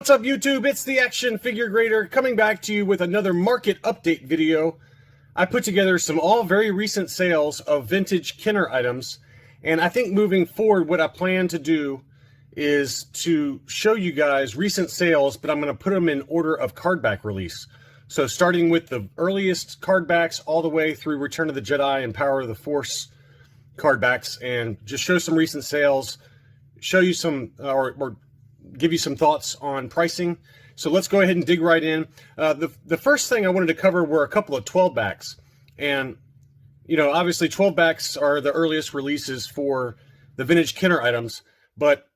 What's up, YouTube? It's the Action Figure Grader coming back to you with another market update video. I put together some all very recent sales of vintage Kenner items, and I think moving forward what I plan to do is to show you guys recent sales, but I'm going to put them in order of card back release. So starting with the earliest card backs all the way through Return of the Jedi and Power of the Force card backs, and just show some recent sales, show you some or give you some thoughts on pricing. So let's go ahead and dig right in. The first thing I wanted to cover were a couple of 12 backs. And, you know, obviously 12 backs are the earliest releases for the vintage Kenner items, but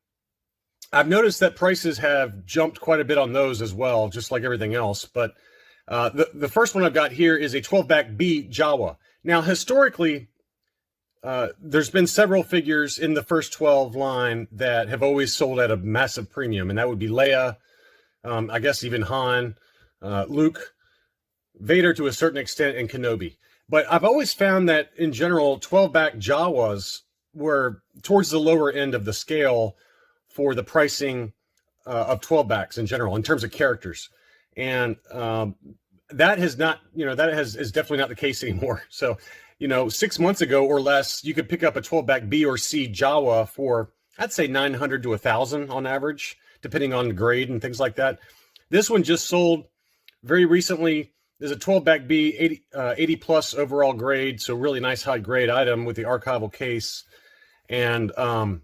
I've noticed that prices have jumped quite a bit on those as well, just like everything else. But the first one I've got here is a 12 back B Jawa. Now, historically, there's been several figures in the first 12 line that have always sold at a massive premium, and that would be Leia, I guess even Han, Luke, Vader to a certain extent, and Kenobi. But I've always found that, in general, 12-back Jawas were towards the lower end of the scale for the pricing of 12-backs in general, in terms of characters. And that has not, is definitely not the case anymore. So, 6 months ago or less, you could pick up a 12-back B or C Jawa for, I'd say, 900 to 1,000 on average, depending on the grade and things like that. This one just sold very recently. There's a 12-back B, 80 plus overall grade, so really nice high grade item with the archival case. And so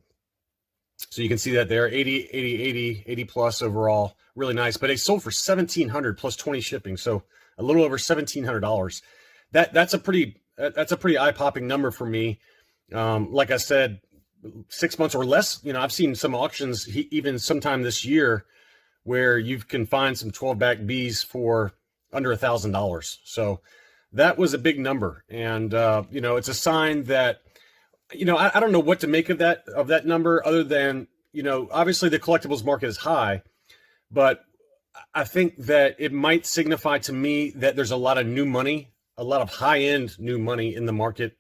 you can see that there, 80 plus overall, really nice. But they sold for $1,700 plus 20 shipping, so a little over $1,700. That's a pretty eye-popping number for me. Like I said, 6 months or less, I've seen some auctions even sometime this year where you can find some 12-back Bs for under $1,000. So that was a big number. And, it's a sign that, I don't know what to make of that number other than, obviously the collectibles market is high, but I think that it might signify to me that there's a lot of new money, a lot of high-end new money in the market.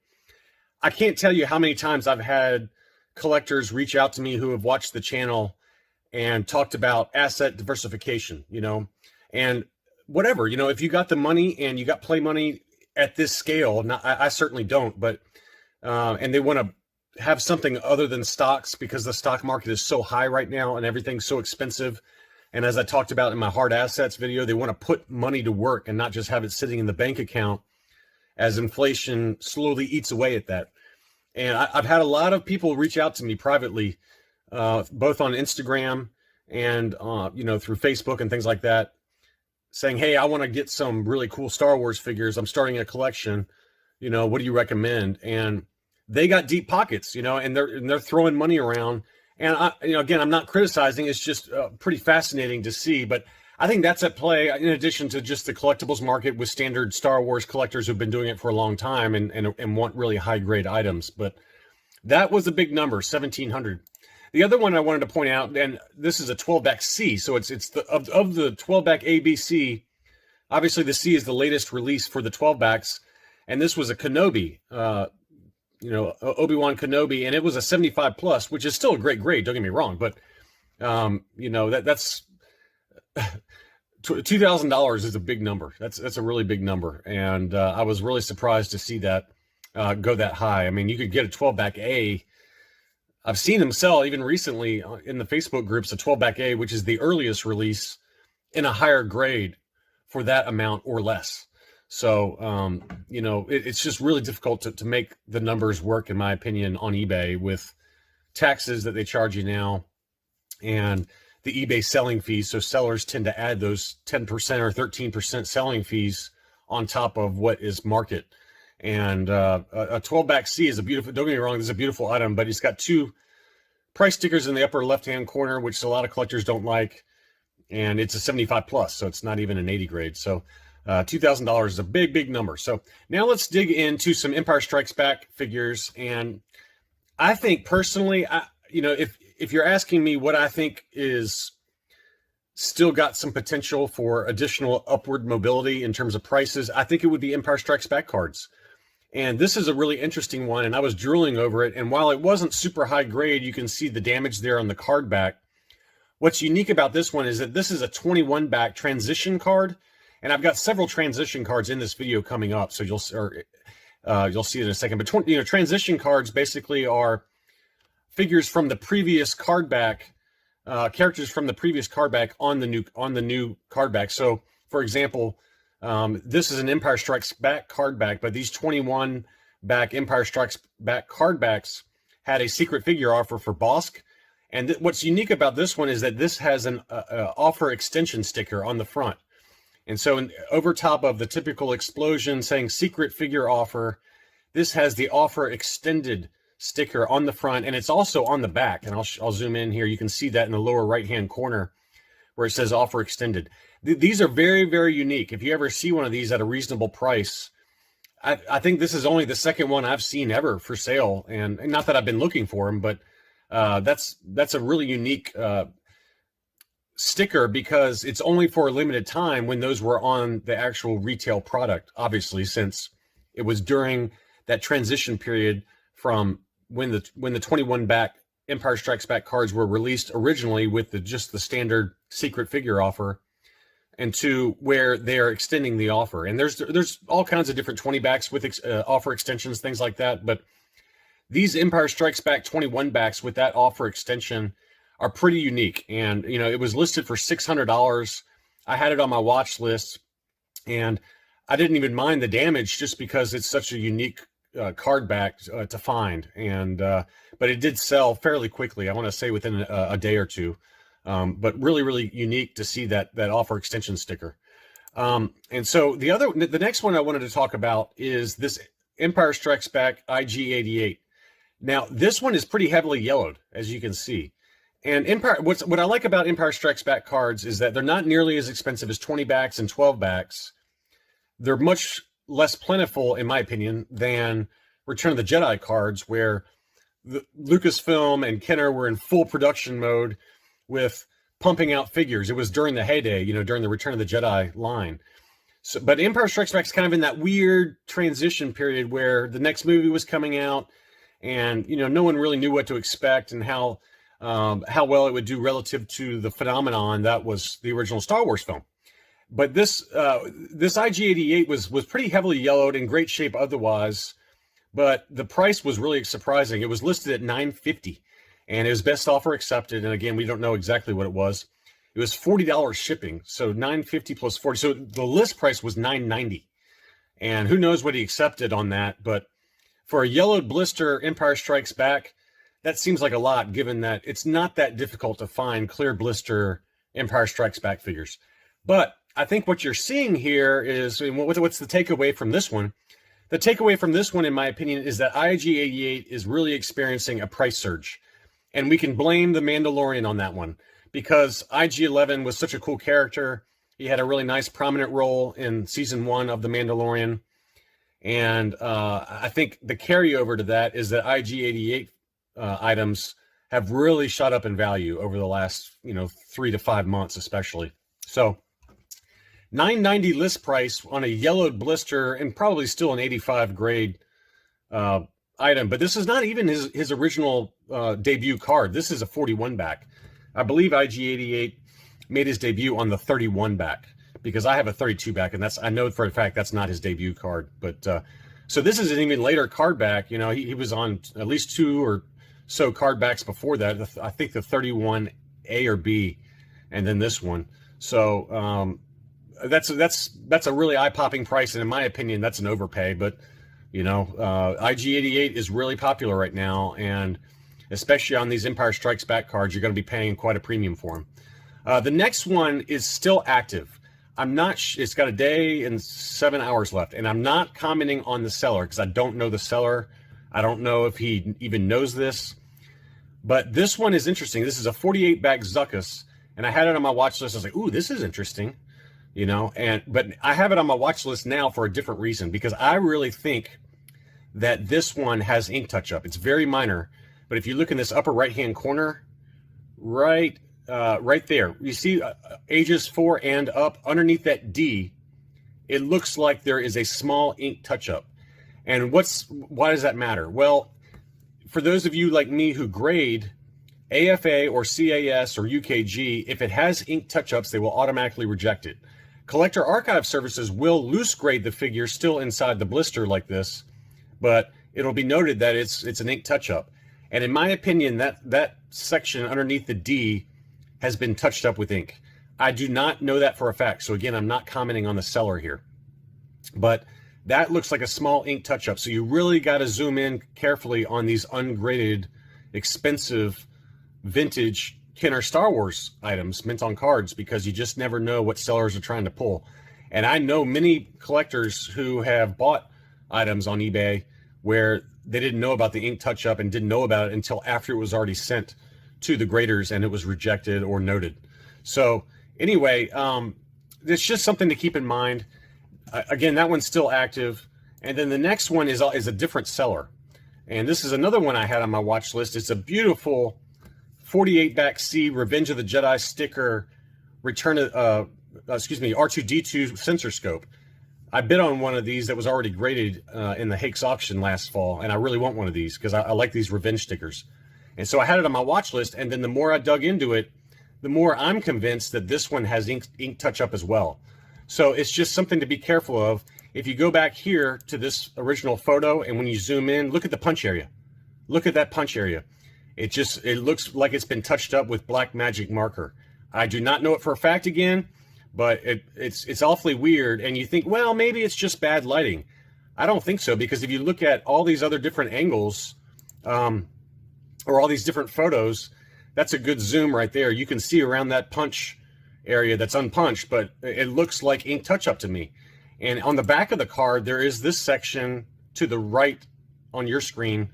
I can't tell you how many times I've had collectors reach out to me who have watched the channel and talked about asset diversification, and whatever, if you got the money and you got play money at this scale, I certainly don't, but, and they want to have something other than stocks because the stock market is so high right now and everything's so expensive. And as I talked about in my hard assets video, they want to put money to work and not just have it sitting in the bank account as inflation slowly eats away at that. And I've had a lot of people reach out to me privately, both on Instagram and, through Facebook and things like that, saying, hey, I want to get some really cool Star Wars figures. I'm starting a collection. What do you recommend? And they got deep pockets, and they're throwing money around. And again, I'm not criticizing. It's just pretty fascinating to see. But I think that's at play in addition to just the collectibles market with standard Star Wars collectors who've been doing it for a long time and want really high grade items. But that was a big number, 1,700. The other one I wanted to point out, and this is a 12-back C, so it's of the 12-back ABC. Obviously, the C is the latest release for the 12-backs, and this was a Kenobi. Obi-Wan Kenobi, and it was a 75 plus, which is still a great grade, don't get me wrong, but that's $2,000 is a big number. That's a really big number, and I was really surprised to see that go that high. I mean, you could get a 12-back A. I've seen them sell even recently in the Facebook groups a 12-back A, which is the earliest release, in a higher grade for that amount or less. So, it's just really difficult to make the numbers work, in my opinion, on eBay with taxes that they charge you now and the eBay selling fees. So sellers tend to add those 10% or 13% selling fees on top of what is market. And a 12-back C is a beautiful, don't get me wrong, this is a beautiful item, but it's got two price stickers in the upper left-hand corner, which a lot of collectors don't like. And it's a 75 plus, so it's not even an 80 grade. So $2,000 is a big, big number. So now let's dig into some Empire Strikes Back figures. And I think personally, if you're asking me what I think is still got some potential for additional upward mobility in terms of prices, I think it would be Empire Strikes Back cards. And this is a really interesting one, and I was drooling over it. And while it wasn't super high grade, you can see the damage there on the card back. What's unique about this one is that this is a 21 back transition card, and I've got several transition cards in this video coming up, so you'll see it in a second. But transition cards basically are figures from the previous card back, characters from the previous card back on the new card back. So, for example, this is an Empire Strikes Back card back, but these 21 back Empire Strikes Back card backs had a secret figure offer for Bossk. And what's unique about this one is that this has an offer extension sticker on the front. And so over top of the typical explosion saying secret figure offer, this has the offer extended sticker on the front, and it's also on the back. And I'll zoom in here. You can see that in the lower right-hand corner where it says offer extended. These are very, very unique. If you ever see one of these at a reasonable price, I think this is only the second one I've seen ever for sale. And not that I've been looking for them, but that's a really unique sticker, because it's only for a limited time when those were on the actual retail product, obviously, since it was during that transition period from when the 21 back Empire Strikes Back cards were released originally with just the standard secret figure offer, and to where they're extending the offer. And there's all kinds of different 20 backs with offer extensions, things like that. But these Empire Strikes Back 21 backs with that offer extension are pretty unique. And, it was listed for $600. I had it on my watch list, and I didn't even mind the damage just because it's such a unique card back to find. And but it did sell fairly quickly. I want to say within a day or two. But really, really unique to see that offer extension sticker. And so the next one I wanted to talk about is this Empire Strikes Back IG-88. Now, this one is pretty heavily yellowed, as you can see. And what I like about Empire Strikes Back cards is that they're not nearly as expensive as 20 backs and 12 backs. They're much less plentiful, in my opinion, than Return of the Jedi cards, where Lucasfilm and Kenner were in full production mode with pumping out figures. It was during the heyday, during the Return of the Jedi line. So, but Empire Strikes Back is kind of in that weird transition period where the next movie was coming out, and no one really knew what to expect and how well it would do relative to the phenomenon that was the original Star Wars film. But this IG-88 was pretty heavily yellowed, in great shape otherwise, but the price was really surprising. It was listed at $950, and it was best offer accepted. And again, we don't know exactly what it was. It was $40 shipping, so $950 plus $40. So the list price was $990, and who knows what he accepted on that. But for a yellowed blister Empire Strikes Back, that seems like a lot, given that it's not that difficult to find clear blister Empire Strikes Back figures. But I think what you're seeing here is, what's the takeaway from this one? The takeaway from this one, in my opinion, is that IG-88 is really experiencing a price surge. And we can blame The Mandalorian on that one, because IG-11 was such a cool character. He had a really nice prominent role in season 1 of The Mandalorian. And I think the carryover to that is that IG-88 items have really shot up in value over the last 3 to 5 months, especially. So $990 list price on a yellowed blister, and probably still an 85 grade item. But this is not even his original debut card. This is a 41 back. I believe IG-88 made his debut on the 31 back, because I have a 32 back, and I know for a fact that's not his debut card. But so this is an even later card back. He was on at least 2 or so card backs before that. I think the 31 A or B, and then this one. So that's a really eye-popping price, and in my opinion, that's an overpay. But IG-88 is really popular right now, and especially on these Empire Strikes Back cards, you're going to be paying quite a premium for them. The next one is still active. It's got a day and 7 hours left, and I'm not commenting on the seller because I don't know the seller. I don't know if he even knows this, but this one is interesting. This is a 48 back Zuckuss, and I had it on my watch list. I was like, ooh, this is interesting. But I have it on my watch list now for a different reason, because I really think that this one has ink touch-up. It's very minor, but if you look in this upper right-hand corner, right there, you see ages 4 and up. Underneath that D, it looks like there is a small ink touch-up. And why does that matter? Well, for those of you like me who grade, AFA or CAS or UKG, if it has ink touch-ups, they will automatically reject it. Collector archive services will loose grade the figure still inside the blister like this, but it'll be noted that it's an ink touch-up. And in my opinion, that section underneath the D has been touched up with ink. I do not know that for a fact, so again, I'm not commenting on the seller here. But that looks like a small ink touch-up, so you really got to zoom in carefully on these ungraded, expensive, vintage Kenner Star Wars items mint on cards, because you just never know what sellers are trying to pull. And I know many collectors who have bought items on eBay where they didn't know about the ink touch-up and didn't know about it until after it was already sent to the graders and it was rejected or noted. So anyway, it's just something to keep in mind. Again, that one's still active. And then the next one is a different seller. And this is another one I had on my watch list. It's a beautiful 48 back C Revenge of the Jedi sticker R2-D2 sensor scope. I bid on one of these that was already graded in the Hakes auction last fall, and I really want one of these because I like these Revenge stickers. And so I had it on my watch list, and then the more I dug into it, the more I'm convinced that this one has ink touch-up as well. So it's just something to be careful of. If you go back here to this original photo, and when you zoom in, look at the punch area. Look at that punch area. It looks like it's been touched up with black magic marker. I do not know it for a fact again, but it's awfully weird. And you think, well, maybe it's just bad lighting. I don't think so, because if you look at all these other different angles, or all these different photos, that's a good zoom right there. You can see around that punch area that's unpunched, but it looks like ink touch-up to me. And on the back of the card, there is this section to the right on your screen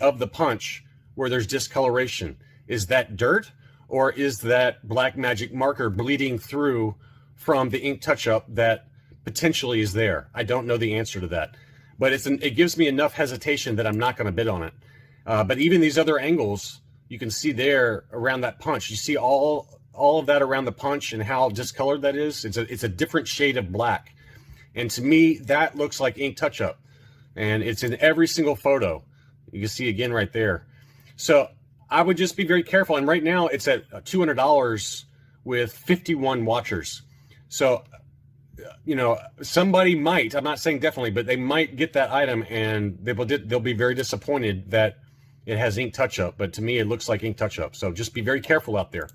of the punch where there's discoloration. Is that dirt, or is that black magic marker bleeding through from the ink touch-up that potentially is there? I don't know the answer to that, but it gives me enough hesitation that I'm not going to bid on it. But even these other angles, you can see there around that punch. You see all of that around the punch and how discolored that is. It's a different shade of black. And to me, that looks like ink touch-up. And it's in every single photo. You can see again right there. So I would just be very careful. And right now it's at $200 with 51 watchers. So, you know, somebody might, I'm not saying definitely, but they might get that item and they'll be very disappointed that it has ink touch-up. But to me, it looks like ink touch-up. So just be very careful out there.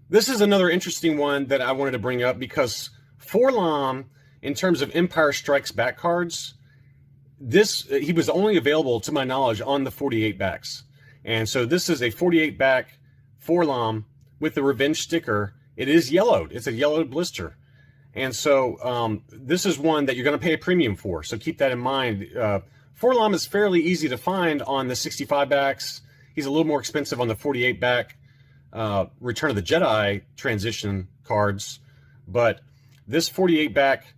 This is another interesting one that I wanted to bring up, because Forlom, in terms of Empire Strikes Back cards, he was only available, to my knowledge, on the 48 backs. And so this is a 48 back Forlom with the Revenge sticker. It is yellowed. It's a yellowed blister. And so this is one that you're going to pay a premium for. So keep that in mind. Forlom is fairly easy to find on the 65 backs. He's a little more expensive on the 48 back Return of the Jedi transition cards. But this 48 back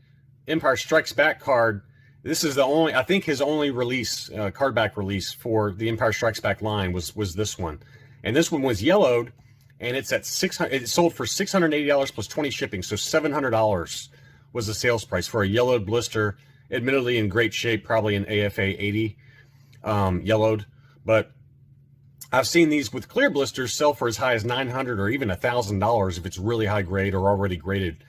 Empire Strikes Back card, this is the only, I think his only release, card back release for the Empire Strikes Back line was this one. And this one was yellowed, and it's at it sold for $680 plus 20 shipping. So $700 was the sales price for a yellowed blister, admittedly in great shape, probably an AFA 80 yellowed. But I've seen these with clear blisters sell for as high as $900 or even $1,000 if it's really high grade or already graded.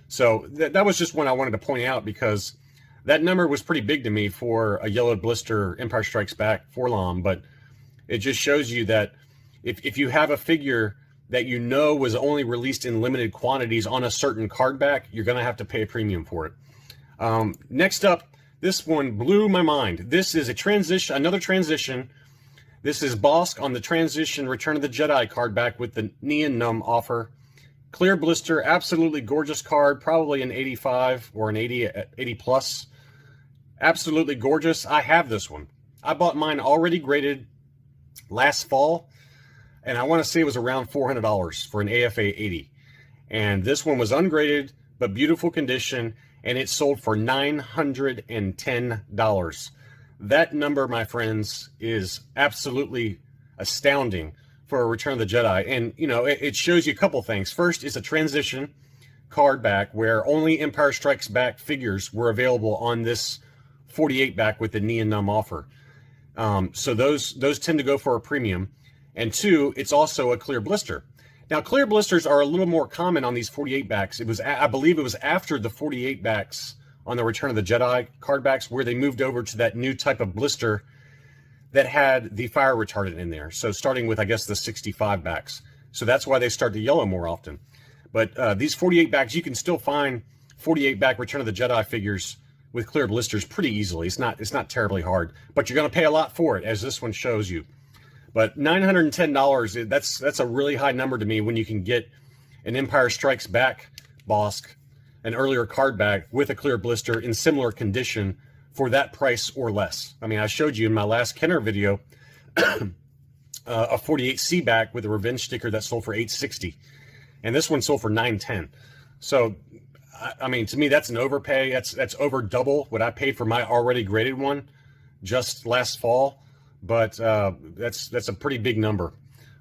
So that was just one I wanted to point out, because that number was pretty big to me for a yellowed blister Empire Strikes Back Forlom. But it just shows you that if you have a figure that you know was only released in limited quantities on a certain card back, you're going to have to pay a premium for it. Next up, this one blew my mind. This is another transition. This is Bossk on the transition Return of the Jedi card back with the Neon Numb offer. Clear blister, absolutely gorgeous card, probably an 85 or an 80 plus. Absolutely gorgeous. I have this one. I bought mine already graded last fall, and I want to say it was around $400 for an AFA 80. And this one was ungraded, but beautiful condition, and it sold for $910. That number, my friends, is absolutely astounding for a Return of the Jedi. And, you know, it shows you a couple things. First, it's a transition card back where only Empire Strikes Back figures were available on this 48 back with the Neon Numb offer. So those tend to go for a premium. And 2, it's also a clear blister. Now, clear blisters are a little more common on these 48 backs. It was, I believe it was after the 48 backs on the Return of the Jedi card backs where they moved over to that new type of blister that had the fire retardant in there. So starting with, I guess, the 65 backs. So that's why they start to yellow more often. But these 48 backs, you can still find 48 back Return of the Jedi figures with clear blisters pretty easily. It's not terribly hard, but you're going to pay a lot for it, as this one shows you. But $910, that's a really high number to me when you can get an Empire Strikes Back Bossk, an earlier card back with a clear blister in similar condition for that price or less. I mean, I showed you in my last Kenner video a 48C back with a revenge sticker that sold for $860, and this one sold for $910. So, I mean, to me, that's an overpay. That's over double what I paid for my already graded one just last fall. But that's a pretty big number.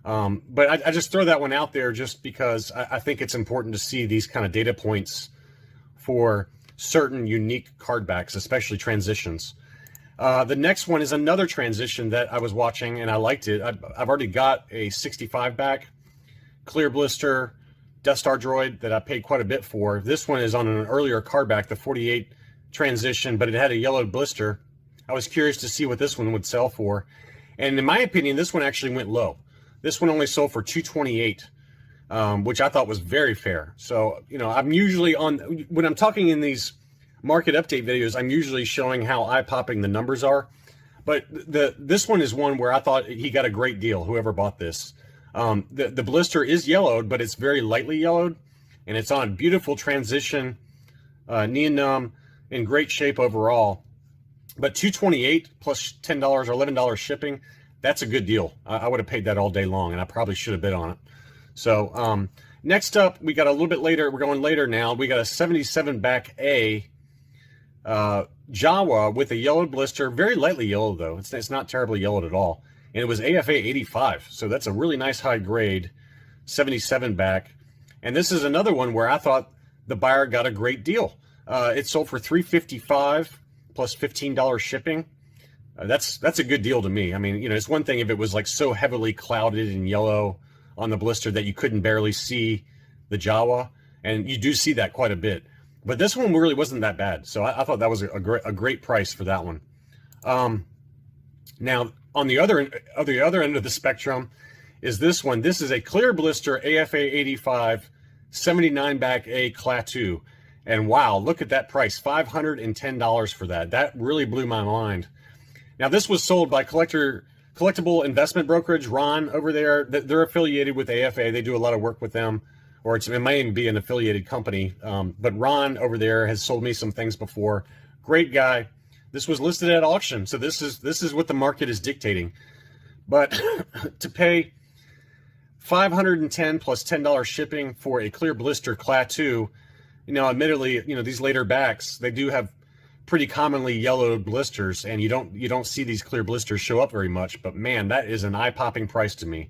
But I just throw that one out there just because I think it's important to see these kind of data points for certain unique card backs, especially transitions. The next one is another transition that I was watching and I liked it. I've already got a 65 back clear blister Death Star droid that I paid quite a bit for. This one is on an earlier card back, the 48 transition, but it had a yellowed blister. I was curious to see what this one would sell for. And in my opinion, this one actually went low. This one only sold for $228, which I thought was very fair. So, you know, I'm usually when I'm talking in these market update videos, I'm usually showing how eye-popping the numbers are. But this one is one where I thought he got a great deal, whoever bought this. The blister is yellowed, but it's very lightly yellowed. And it's on beautiful transition, neon in great shape overall. But $228 plus $10 or $11 shipping, that's a good deal. I would have paid that all day long, and I probably should have bid on it. So next up, we got a little bit later. We're going later now. We got a 77 back A Jawa with a yellowed blister, very lightly yellowed though. It's not terribly yellowed at all. And it was AFA 85, so that's a really nice high grade 77 back. And this is another one where I thought the buyer got a great deal. It sold for $355 plus $15 shipping. That's a good deal to me. I mean, you know, it's one thing if it was like so heavily clouded and yellow on the blister that you couldn't barely see the Jawa, and you do see that quite a bit. But this one really wasn't that bad, so I thought that was a great price for that one. Now, on the other end of the spectrum is this one. This is a clear blister AFA 85 79 back A Klaatu. And wow, look at that price, $510 for that. That really blew my mind. Now, this was sold by Collectible Investment Brokerage, Ron over there. They're affiliated with AFA. They do a lot of work with them, or it might even be an affiliated company. But Ron over there has sold me some things before. Great guy. This was listed at auction, so this is what the market is dictating. But to pay $510 plus $10 shipping for a clear blister Klaatu, you know, admittedly, you know, these later backs, they do have pretty commonly yellowed blisters, and you don't see these clear blisters show up very much. But man, that is an eye-popping price to me.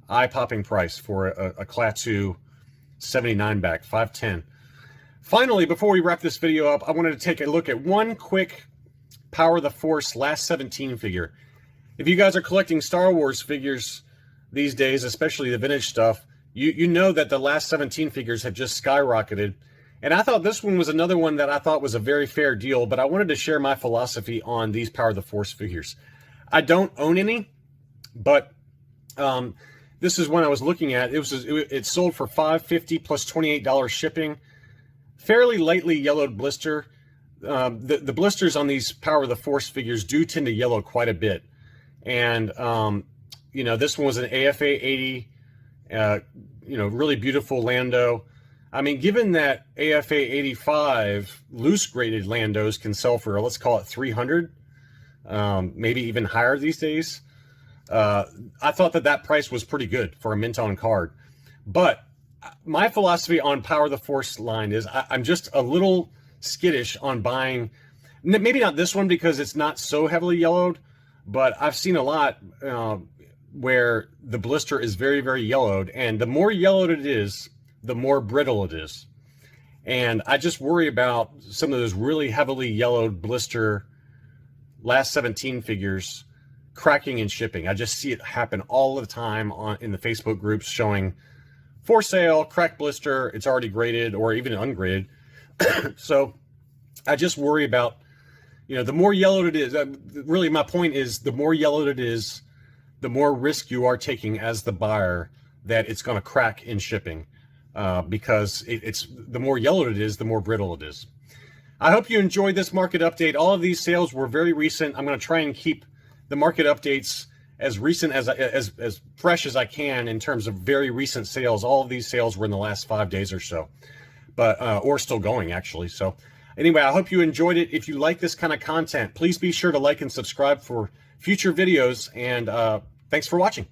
Eye-popping price for a Klaatu 79 back, $510. Finally, before we wrap this video up, I wanted to take a look at one quick Power of the Force Last 17 figure. If you guys are collecting Star Wars figures these days, especially the vintage stuff, you know that the Last 17 figures have just skyrocketed. And I thought this one was another one that I thought was a very fair deal, but I wanted to share my philosophy on these Power of the Force figures. I don't own any, but this is one I was looking at. It sold for $550 plus $28 shipping. Fairly lightly yellowed blister. The blisters on these Power of the Force figures do tend to yellow quite a bit. And, you know, this one was an AFA 80, you know, really beautiful Lando. I mean, given that AFA 85 loose graded Landos can sell for, let's call it 300, maybe even higher these days, I thought that price was pretty good for a mint on card. But my philosophy on Power of the Force line is I'm just a little skittish on buying, maybe not this one because it's not so heavily yellowed, but I've seen a lot where the blister is very, very yellowed, and the more yellowed it is, the more brittle it is. And I just worry about some of those really heavily yellowed blister Last 17 figures cracking and shipping. I just see it happen all the time in the Facebook groups showing for sale, cracked blister, it's already graded or even ungraded. So I just worry about, the more yellowed it is. Really, my point is, the more yellowed it is, the more risk you are taking as the buyer that it's going to crack in shipping, because it's the more yellowed it is, the more brittle it is. I hope you enjoyed this market update. All of these sales were very recent. I'm going to try and keep the market updates as recent as fresh as I can in terms of very recent sales. All of these sales were in the last 5 days or so, but or still going actually. So anyway, I hope you enjoyed it. If you like this kind of content, please be sure to like and subscribe for future videos, and thanks for watching.